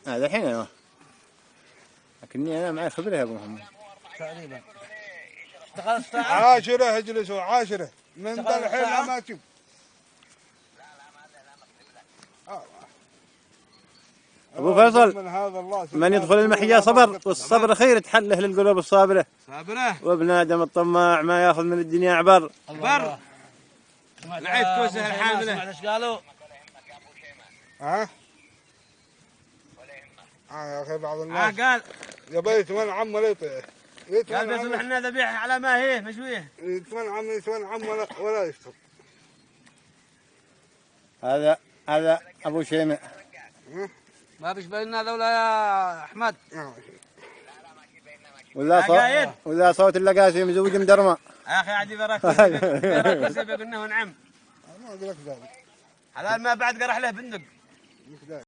هذا الحين ايوه، لكني انا معي خبره يا ابو محمد. تقريبا اشتغل ساعة 10 اجلسوا 10 من ذا الحين ما تشوف. ابو فيصل، من يدخل المحيا صبر، والصبر خير تحله للقلوب الصابره. وابن ادم الطماع ما ياخذ من الدنيا عبر. نعيد كوسه الحامله. سمعت ايش قالوا؟ يا اخي بعض الناس قال يا بيت من عم ولا يطيح. قال بس احنا ذبيحه على ما هي مشويه. يتمن عم ولا يشتغل. هذا ابو شيماء. ما بيشبه لنا ذولا يا احمد. ولا صوت اللقاسي مزوج مدرمه. يا اخي عادي براك قلنا نعم. ما اقول لك ذلك. حلال ما بعد قرح له بندق.